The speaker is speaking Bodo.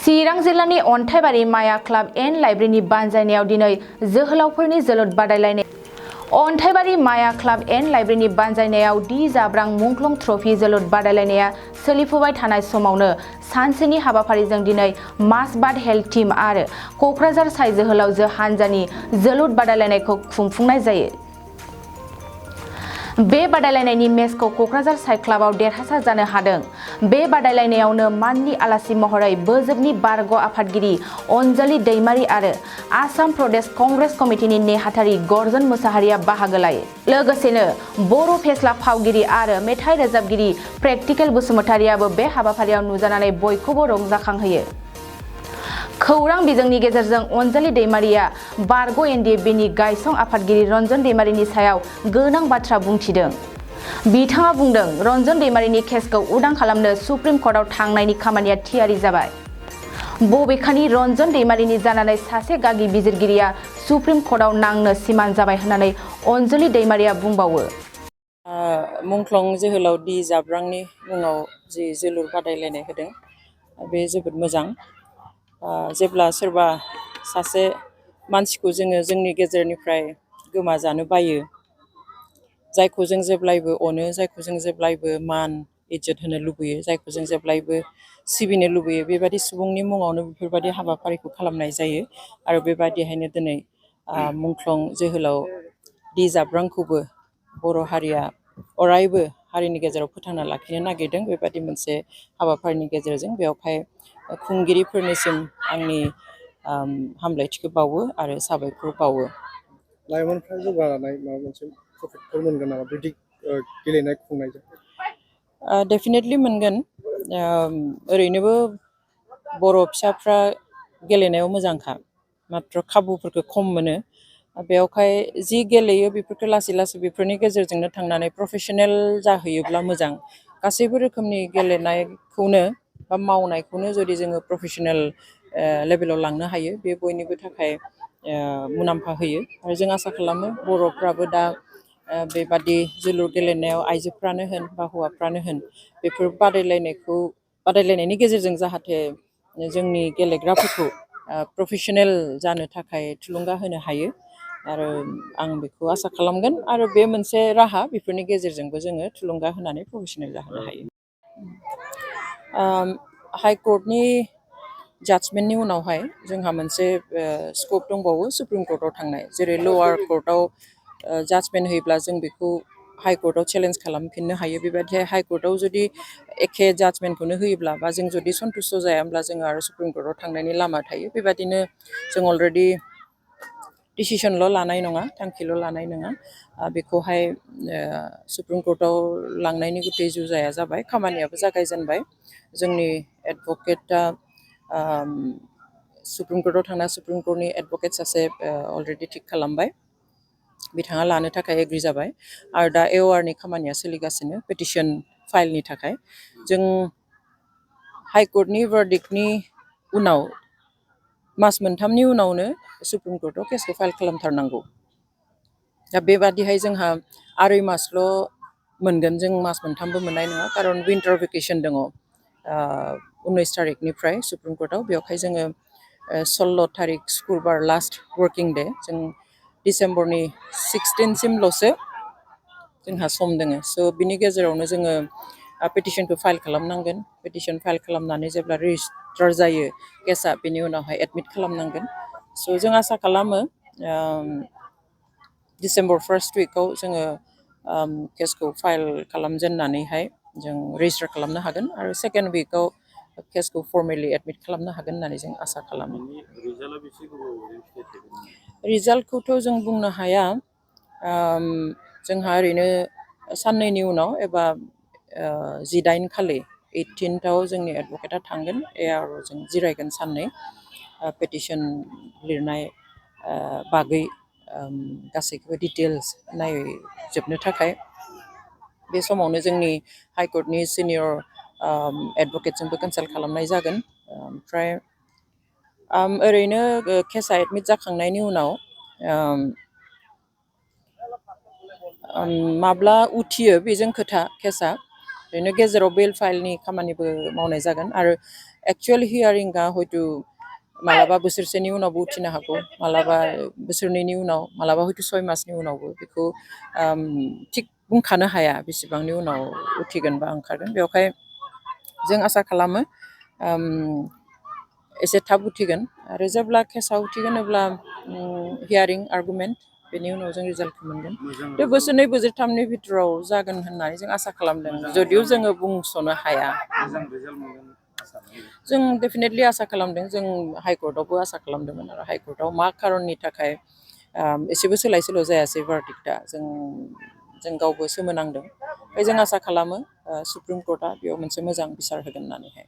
चिरां जिल्लानि अन्थाइबारि माया क्लाब एन्ड लाइब्रेरिनि बानजायनायाव दिनै जोहोलावफोरनि जोलुर बादायलायनाय अन्थाइबारि माया क्लाब एन्ड लाइब्रेरिनि बानजायनायाव दि जाब्रां मुंख्लं ट्रफी जोलुर बादायलायनाया सोलिफुबाय थानाय समावनो सानसेनि हाबाफारिजों दिनै मासबाद हेल्थ टीम आरो क'क्राझार साइ जोहोलावजो हानजानि जोलुर बादायलायनायखौ खुंफुंनाय जायो। बे बादायलायनायनि मेचखौ क'क्राझार साइ क्लाबाव देरहासार जानो हादों। बे बादायलायनायावनो माननि आलासि महरै बोजोबनि बारग' आफादगिरि अनजलि दैमारि आरो आसाम प्रदेश कंग्रेस कमिटिनि नेहाथारि गर्जन मुसाहारिया बाहागो लायो। लोगोसेनो बर' फेस्ला फावगिरि आरो मेथाइ रोजाबगिरि प्रेक्टिकेल बसुमतारियाबो बे हाबाफारियाव नुजानानै बयखौबो रंजाखांहोयो। खौरां बिजोंनि गेजेरजों अनजलि दैमारिया बारग' एनडिएफबिनि गायसं आफादगिरि रन्जन दैमारिनि सायाव गोनां बाथ्रा बुंथिदों। बिथाङा बुंदों, रन्जन दैमारिनि केसखौ उदां खालामनो सुप्रिम कर्टआव थांनायनि खामानिया थियारि जाबाय। बबेखानि रन्जन दैमारिनि जानानै सासे गागि बिजिरगिरिया सुप्रिम कर्टआव नांनो सिमान जाबाय होननानै अनजलि दैमारिया बुंबावो। मुंख्लं जोहोलाव दि जाब्रांनि मुङाव जि जोलुर बादायलायनाय होदों बे जोबोद मोजां। जेब्ला सोरबा सासे मानसिखौ जोङो जोंनि गेजेरनिफ्राय गोमाजानो बायो, जायखौ जों जेब्लायबो अनो, जायखौ जों जेब्लायबो मान इज्जत होनो लुबैयो, जायखौ जों जेब्लायबो सिबिनो लुबैयो, बेबायदि सुबुंनि मुङावनो बेफोरबायदि हाबाफारिखौ खालामनाय जायो। आरो बेबायदिहायनो दिनै मुंख्लं जोहोलाव दि जाब्रांखौबो बर' हारिया अरायबो हारिनि गेजेराव फोथांना लाखिनो नागिरदों। बेबायदि मोनसे हाबाफारिनि गेजेरजों बेवहाय खुंगिरिफोरनिसिम आंनि हामलायथिखौ बावो आरो साबायखर बावो। लाइमोनफ्रा जौगानाय माबा मोनसे प्रफिटफोर मोनगोन नामा बिदि गेलेनाय खुंनायजों? डेफिनेटलि मोनगोन। ओरैनोबो बर' फिसाफ्रा गेलेनायाव मोजांखा, माथ्र खाबुफोरखौ खम मोनो। बेवहाय जि गेलेयो बेफोरखौ लासै लासै बेफोरनि गेजेरजोंनो थांनानै प्रफेसनेल जाहैयोब्ला मोजां। गासैबो रोखोमनि गेलेनायखौनो बा मावनायखौनो जुदि जोङो प्रफेसनेल लेभेलाव लांनो हायो, बे बयनिबो थाखाय मुलाम्फा होयो। आरो जों आसा खालामो बर'फ्राबो दा बेबादि जोलुर गेलेनायाव आइजोफ्रानो होन बा हौवाफ्रानो होन बेफोर बादायलायनायनि गेजेरजों जाहाथे जोंनि गेलेग्राफोरखौ प्रफेसनेल जानो थाखाय थुलुंगा होनो हायो। आरो आं बेखौ आसा खालामगोन। आरो बे मोनसे राहा, बेफोरनि गेजेरजोंबो जोङो थुलुंगा होनानै प्रफेसनेल जाहोनो हायो। हाइकर्टनि जाजमेन्टनि उनावहाय जोंहा मोनसे स्कप दंबावो सुप्रिम कर्टआव थांनाय। जेरै लवार कर्टआव जाजमेन्ट होयोब्ला जों बेखौ हाइकर्टआव चेलेन्ज खालामफिननो हायो। बेबायदिहाय हाइकर्टआव जुदि एखे जाजमेन्टखौनो होयोब्ला बा जों जुदि सन्तुस्ट' जायाब्ला जोङो आरो सुप्रिम कर्टआव थांनायनि लामा थायो। बेबायदिनो जों अलरेडि डिसिसनल' लानाय नङा, थांखिल' लानाय नङा, बेखौहाय सुप्रिम कर्टआव लांनायनि गुथै जुजाया जाबाय, खामानियाबो जागायजेनबाय। जोंनि एडभकेटआ सुप्रिम कर्टआव थांना सुप्रिम कर्टनि एडभकेट सासे अलरेडि थिक खालामबाय, बिथाङा लानो थाखाय एग्रि जाबाय। आरो दा एवारनि खामानिया सोलिगासिनो पेटिसन फाइलनि थाखाय। जों हाइकर्टनि भार्डिक्टनि उनाव मास मोनथामनि उनावनो सुप्रिम कर्टआव केसखौ फाइल खालामथारनांगौ। दा बेबादिहाय जोंहा 2.5 मासल' मोनगोन, जों मास मोनथामबो मोननाय नङा। खारन विन्टार भेकेसन दङ 19 थारिखनिफ्राय सुप्रिम कर्टआव। बेवहाय जोङो 16 थारिख सुक्रुबार लास्ट वर्किं डे, जों डिसेम्बरनि 16 सिमल'सो जोंहा सम दङ। स' बिनि गेजेरावनो जोङो पेटिसनखौ फाइल खालामनांगोन। पेटिसन फाइल खालामनानै जेब्ला रेजिस्टार जायो केसआ, बेनि उनावहाय एडमिट खालामनांगोन। स' जों आसा खालामो डिसेम्बर फार्स्ट उइकआव जोङो केसखौ फाइल खालामजेननानैहाय जों रेजिस्टार खालामनो हागोन। आरो सेकेन्ड उइकआव केसखौ फर्मेलि एडमिट खालामनो हागोन होननानै जों आसा खालामो। रिजाल्टखौथ' जों बुंनो हाया। जोंहा ओरैनो साननैनि उनाव एबा 18 खालि 18th जोंनि एडभकेटआ थांगोन, जों जिरायगोन साननै पेटिसन लिरनाय बागै गासैखौबो डिटेल्स नायजोबनो थाखाय। बे समावनो जोंनि हाइकर्टनि सिनियर एडभकेटजोंबो कनसाल्ट खालामनाय जागोन। ओमफ्राय ओरैनो केसआ एडमिट जाखांनायनि उनाव माब्ला उथियो बेजों खोथा केसआ। ओरैनो गेजेराव बेल फाइलनि खामानिबो मावनाय जागोन। आरो एक्चुअल हियारिंआ हयथ' मालाबा बोसोरसेनि उनावबो उथिनो हागौ मालाबा बोसोरनैनि उनाव मालाबा हयथ' 6 मासनि उनावबो बेखौ थिग बुंखानो हाया बेसेबांनि उनाव उथिगोन बा ओंखारगोन बेवहाय जों आसा खालामो एसे थाब उथिगोन आरो जेब्ला केसा उथिगोन अब्ला हियारिं आर्गुमेन्ट बेनि उनाव जों रिजाल्टखौ मोनगोन बे बोसोरनै बोसोरथामनि भितराव जागोन होननानै जों आसा खालामदों जदिव जोङो बुंस'नो हाया जों डेफिनेटलि आसा खालामदों जों हाइकर्टआवबो आसा खालामदोंमोन आरो हाइकर्टआव मा खारननि थाखाय एसेबो सोलाय सोल' जायासै भार्डिक्टआ जों गावबो सोमोनांदों ओमफ्राय जों आसा खालामो सुप्रिम कर्टआ बेयाव मोनसे मोजां बिसार होगोन होननानैहाय